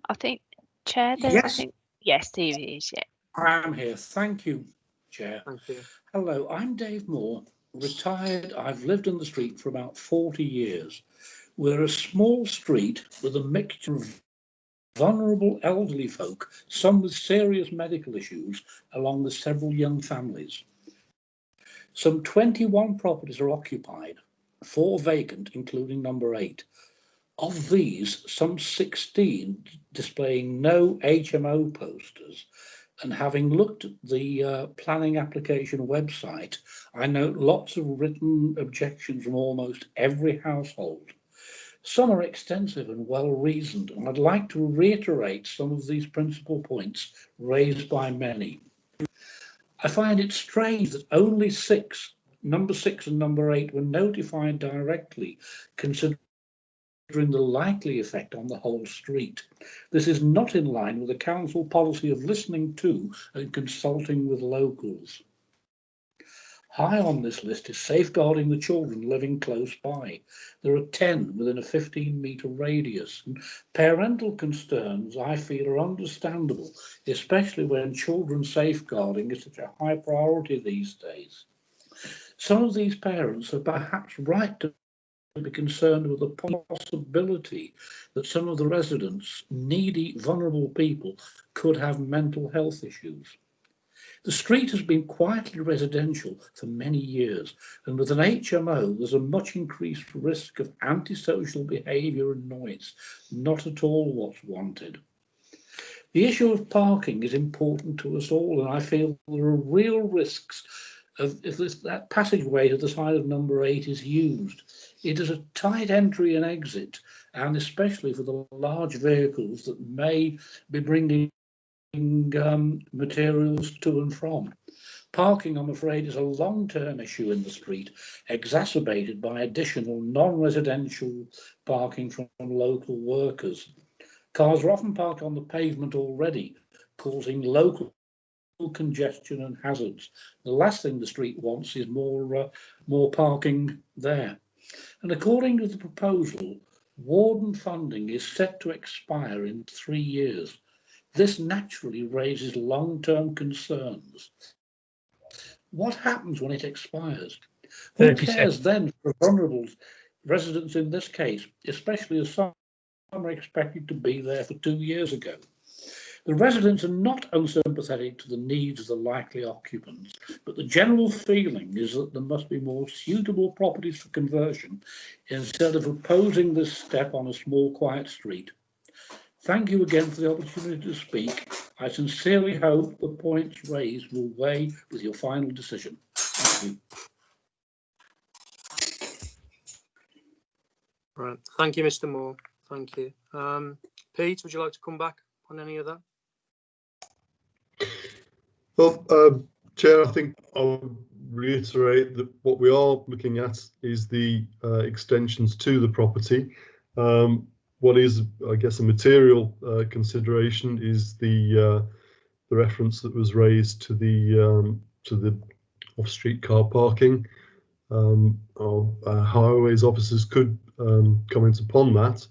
I think, Chair, there's, Yes. I think, yes, he is, yeah. I am here. Thank you, Chair. Thank you. Hello, I'm Dave Moore, retired. I've lived in the street for about 40 years. We're a small street with a mixture of vulnerable elderly folk, some with serious medical issues, along with several young families. Some 21 properties are occupied, 4 vacant, including number 8. Of these, some 16 displaying no HMO posters, and having looked at the planning application website, I note lots of written objections from almost every household. Some are extensive and well-reasoned, and I'd like to reiterate some of these principal points raised by many. I find it strange that only number 6 and number 8 were notified directly, considering the likely effect on the whole street. This is not in line with the council policy of listening to and consulting with locals. High on this list is safeguarding the children living close by. There are 10 within a 15-metre radius, and parental concerns I feel are understandable, especially when children's safeguarding is such a high priority these days. Some of these parents are perhaps right to be concerned with the possibility that some of the residents, needy, vulnerable people, could have mental health issues. The street has been quietly residential for many years, and with an HMO, there's a much increased risk of antisocial behaviour and noise, not at all what's wanted. The issue of parking is important to us all, and I feel there are real risks if that passageway to the side of number 8 is used. It is a tight entry and exit, and especially for the large vehicles that may be bringing materials to and from. Parking, I'm afraid, is a long-term issue in the street, exacerbated by additional non-residential parking from local workers. Cars are often parked on the pavement already, causing local congestion and hazards. The last thing the street wants is more parking there. And according to the proposal, warden funding is set to expire in 3 years. This naturally raises long-term concerns. What happens when it expires? Who cares then for vulnerable residents in this case, especially as some are expected to be there for 2 years ago? The residents are not unsympathetic to the needs of the likely occupants, but the general feeling is that there must be more suitable properties for conversion instead of opposing this step on a small, quiet street. Thank you again for the opportunity to speak. I sincerely hope the points raised will weigh with your final decision. Thank you. Right. Thank you, Mr. Moore. Thank you. Pete, would you like to come back on any of that? Well, Chair, I think I'll reiterate that what we are looking at is the extensions to the property. What is, I guess, a material consideration is the reference that was raised to the off-street car parking. Our highways officers could comment upon that,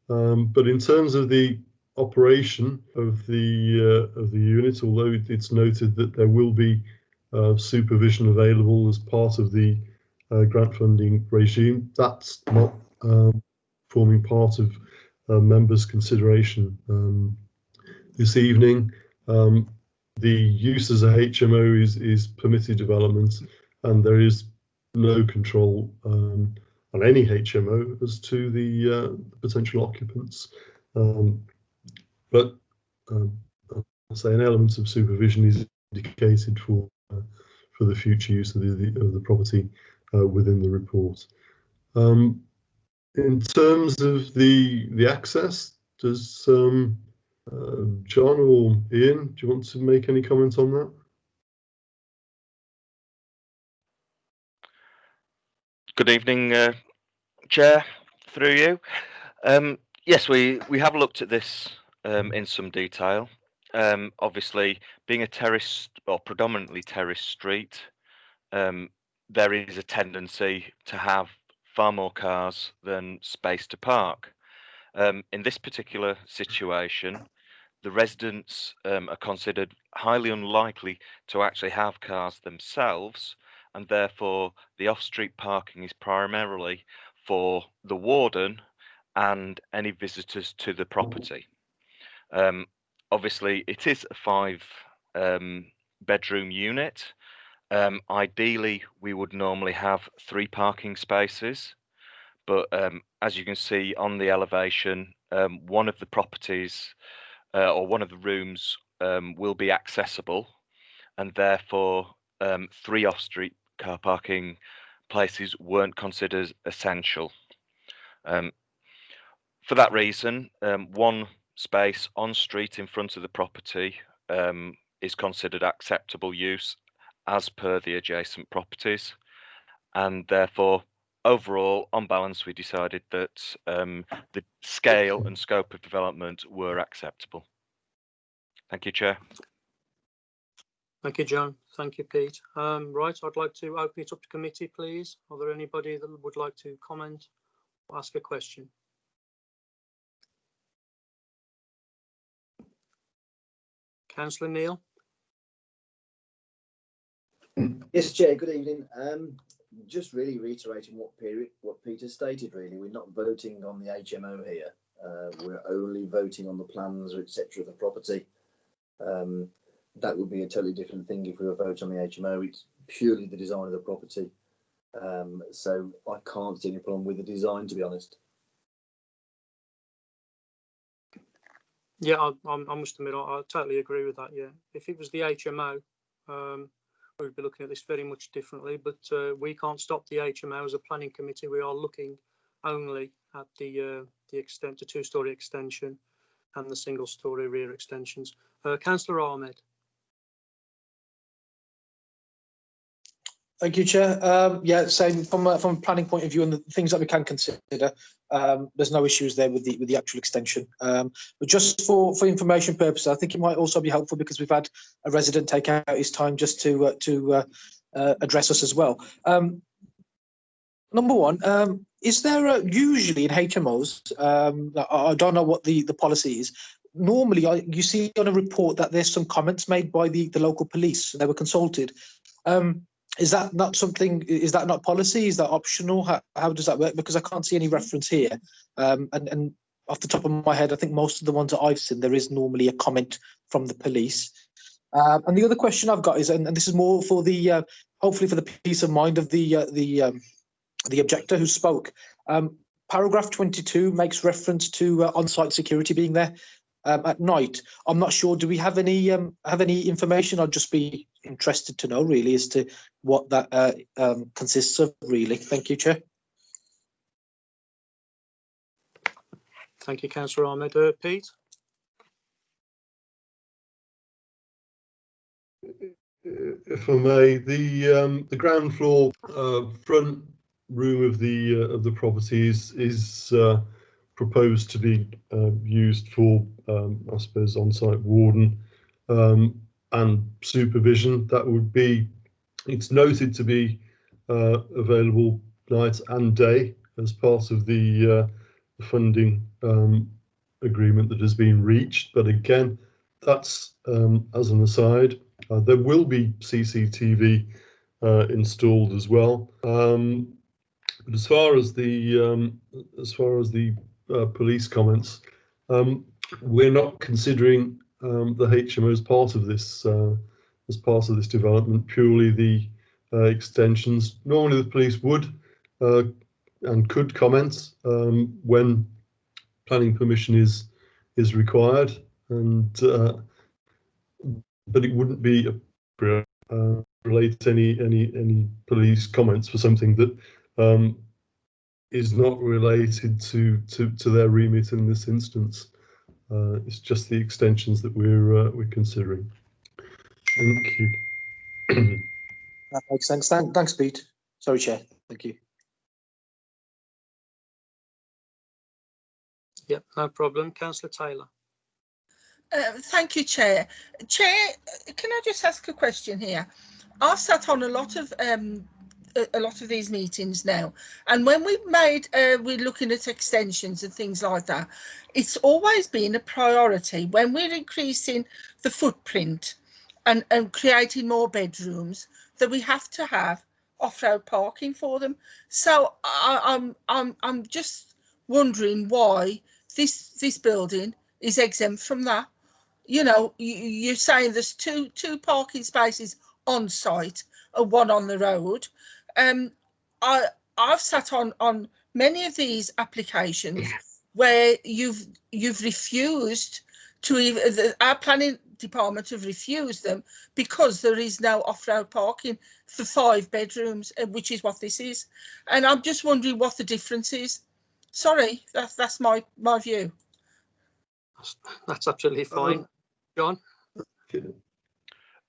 but in terms of the operation of the unit, although it's noted that there will be supervision available as part of the grant funding regime, that's not forming part of members' consideration this evening. The use as a HMO is permitted development, and there is no control on any HMO as to the potential occupants. But I'll say an element of supervision is indicated for the future use of the property within the report. In terms of the access, does John or Ian, do you want to make any comment on that? Good evening, Chair, through you. Yes, we have looked at this in some detail. Obviously, being a terrace or predominantly terrace street, there is a tendency to have far more cars than space to park. In this particular situation, the residents are considered highly unlikely to actually have cars themselves, and therefore the off-street parking is primarily for the warden and any visitors to the property. Obviously, it is a 5-bedroom unit. Ideally, we would normally have 3 parking spaces, but as you can see on the elevation, one of the properties or one of the rooms will be accessible, and therefore 3 off-street car parking places weren't considered essential. For that reason, 1 space on street in front of the property is considered acceptable use as per the adjacent properties, and therefore overall, on balance, we decided that the scale and scope of development were acceptable. Thank you, Chair. Thank you, John. Thank you, Pete. Right, I'd like to open it up to committee, please. Are there anybody that would like to comment or ask a question? Councillor Neil. Yes, Chair, good evening. Just really reiterating what Peter stated, really. We're not voting on the HMO here. We're only voting on the plans, etc. of the property. That would be a totally different thing if we were voting on the HMO. It's purely the design of the property. So I can't see any problem with the design, to be honest. Yeah, I must admit, I totally agree with that. Yeah, if it was the HMO, we would be looking at this very much differently. But we can't stop the HMO as a planning committee. We are looking only at the 2-storey extension and the single-storey rear extensions. Councillor Ahmed. Thank you, Chair. Yeah, same from a planning point of view and the things that we can consider. There's no issues there with the actual extension. But just for information purposes, I think it might also be helpful because we've had a resident take out his time just to address us as well. Number one, is there usually in HMOs? I don't know what the policy is. Normally, you see on a report that there's some comments made by the local police. They were consulted. Is that not something? Is that not policy? Is that optional? How does that work? Because I can't see any reference here. And off the top of my head, I think most of the ones that I've seen, there is normally a comment from the police. And the other question I've got is, and this is more for the hopefully for the peace of mind of the objector who spoke. Paragraph 22 makes reference to on-site security being there at night. I'm not sure. Do we have any information? I'd just be interested to know really as to what that consists of. Really, thank you, Chair. Thank you, Councillor Ahmed. Pete. If I may, the ground floor front room of the properties is proposed to be used for, I suppose, on-site warden and supervision. That would be, it's noted to be available night and day as part of the funding agreement that has been reached. But again, that's as an aside. There will be CCTV installed as well. But as far as the police comments, we're not considering the HMO as part of this development. Purely the extensions. Normally, the police would and could comment when planning permission is required, and but it wouldn't be appropriate relate to any police comments for something that is not related to their remit in this instance. It's just the extensions that we're considering. Thank you. That makes sense. Thanks, Pete. Sorry, Chair. Thank you. Yep, no problem. Councillor Taylor. Thank you, Chair. Chair, can I just ask a question here? I've sat on a lot of these meetings now, and when we're looking at extensions and things like that, it's always been a priority when we're increasing the footprint and creating more bedrooms that we have to have off-road parking for them. So I'm just wondering why this building is exempt from that. You know, you're saying there's two parking spaces on site and one on the road. I've sat on many of these applications where you've refused to even, our planning department have refused them because there is no off-road parking for 5 bedrooms, which is what this is. And I'm just wondering what the difference is. Sorry, that's my view. That's absolutely fine. John?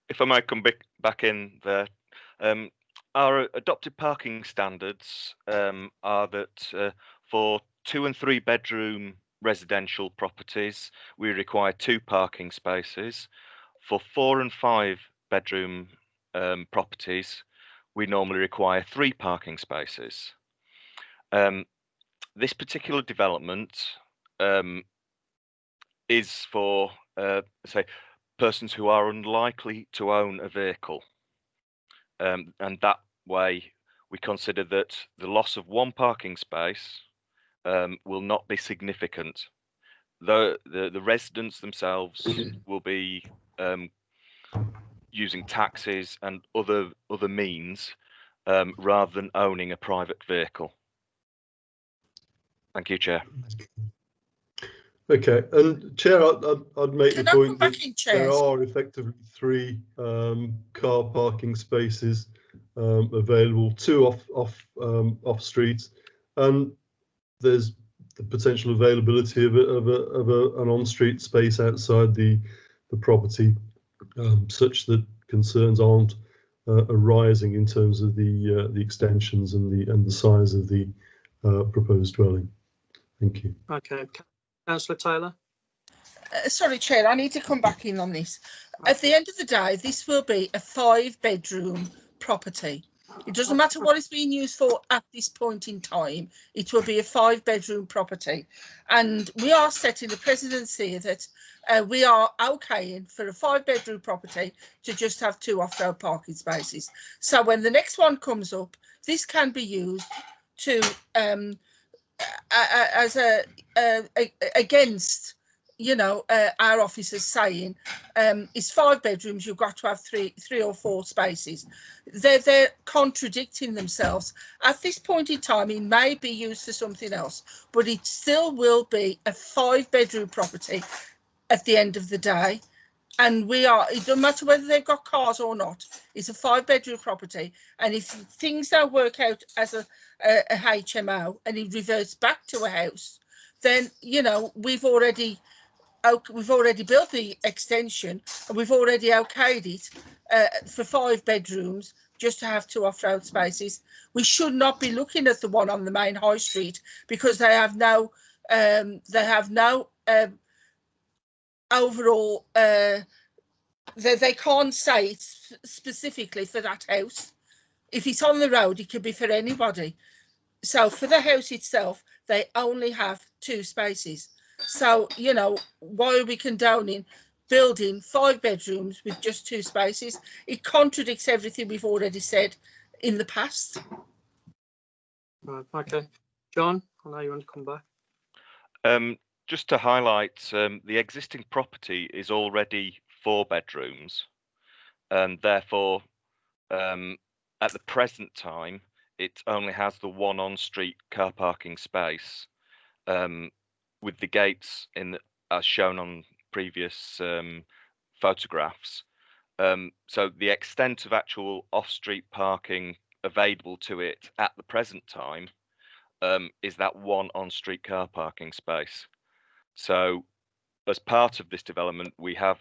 If I might come back in there. Our adopted parking standards are that for 2 and 3 bedroom residential properties, we require 2 parking spaces. For 4 and 5 bedroom properties, we normally require 3 parking spaces. This particular development is for, say, persons who are unlikely to own a vehicle. And that way, we consider that the loss of 1 parking space will not be significant. The residents themselves will be using taxis and other means rather than owning a private vehicle. Thank you, Chair. Okay, and Chair, I'd make the point that there are effectively 3 car parking spaces available, 2 off street, and there's the potential availability of an on-street space outside the property, such that concerns aren't arising in terms of the extensions and the size of the proposed dwelling. Thank you. Okay, Councillor Taylor. Sorry, Chair, I need to come back in on this. At the end of the day, this will be a 5-bedroom property. It doesn't matter what it's being used for at this point in time. It will be a 5-bedroom property. And we are setting the precedence here that we are okaying for a 5-bedroom property to just have 2 off-road parking spaces. So when the next one comes up, this can be used to as against, you know, our officers saying it's 5 bedrooms, you've got to have three or 4 spaces. They're contradicting themselves. At this point in time, it may be used for something else, but it still will be a 5-bedroom property at the end of the day. And it doesn't matter whether they've got cars or not, it's a 5-bedroom property. And if things don't work out as a HMO and it reverts back to a house, then, you know, we've already built the extension and we've already okayed it for 5 bedrooms just to have 2 off-road spaces. We should not be looking at the one on the main high street because they have no overall they can't say it's specifically for that house. If it's on the road, it could be for anybody. So for the house itself, they only have 2 spaces. So, you know, why are we condoning building 5 bedrooms with just 2 spaces? It contradicts everything we've already said in the past. Right, okay. John, I know you want to come back. Just to highlight, the existing property is already 4 bedrooms, and therefore, at the present time, it only has the 1 on-street car parking space, with the gates as shown on previous photographs. So the extent of actual off-street parking available to it at the present time is that 1 on-street car parking space. So as part of this development, we have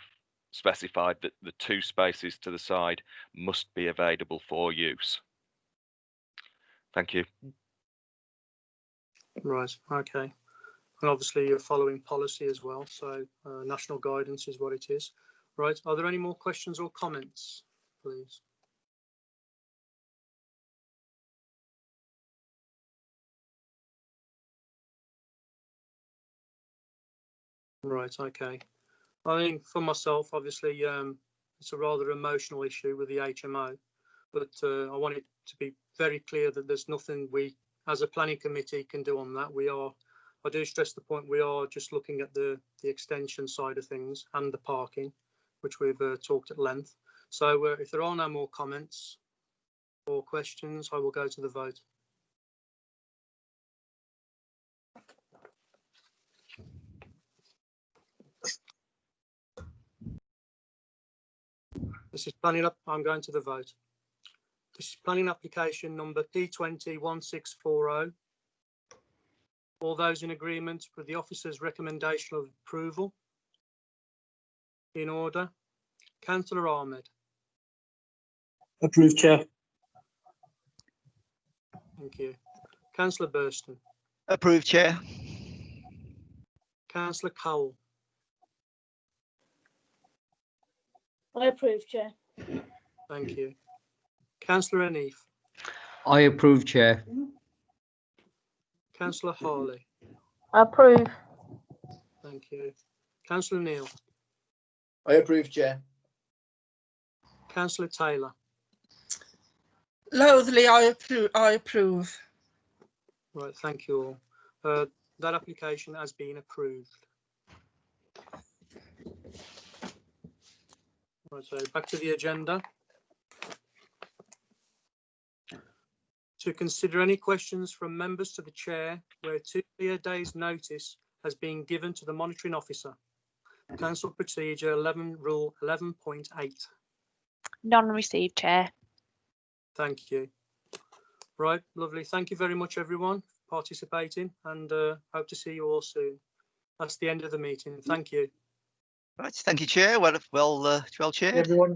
specified that the 2 spaces to the side must be available for use. Thank you. Right, okay. And obviously you're following policy as well, so national guidance is what it is. Right, are there any more questions or comments, please? Right, okay. I think for myself, obviously, it's a rather emotional issue with the HMO, but I want it to be very clear that there's nothing we, as a planning committee, can do on that. I do stress the point, we are just looking at the extension side of things and the parking, which we've talked at length. So if there are no more comments or questions, I will go to the vote. This is planning up. I'm going to the vote. This is planning application number P201640. All those in agreement with the officer's recommendation of approval? In order. Councillor Ahmed. Approved, Chair. Thank you. Councillor Burston. Approved, Chair. Councillor Cowell. I approve, Chair. Thank you. Councillor Anif. I approve, Chair. Councillor Harley. I approve. Thank you. Councillor Neal. I approve, Chair. Councillor Taylor. Loathly, I approve. Right, thank you all. That application has been approved. Right, so back to the agenda. To consider any questions from members to the chair where 2 clear days notice has been given to the monitoring officer. Council Procedure 11 Rule 11.8. None received, Chair. Thank you. Right, lovely. Thank you very much, everyone, for participating, and hope to see you all soon. That's the end of the meeting. Thank you. Right, thank you, Chair. Well chaired. Everyone.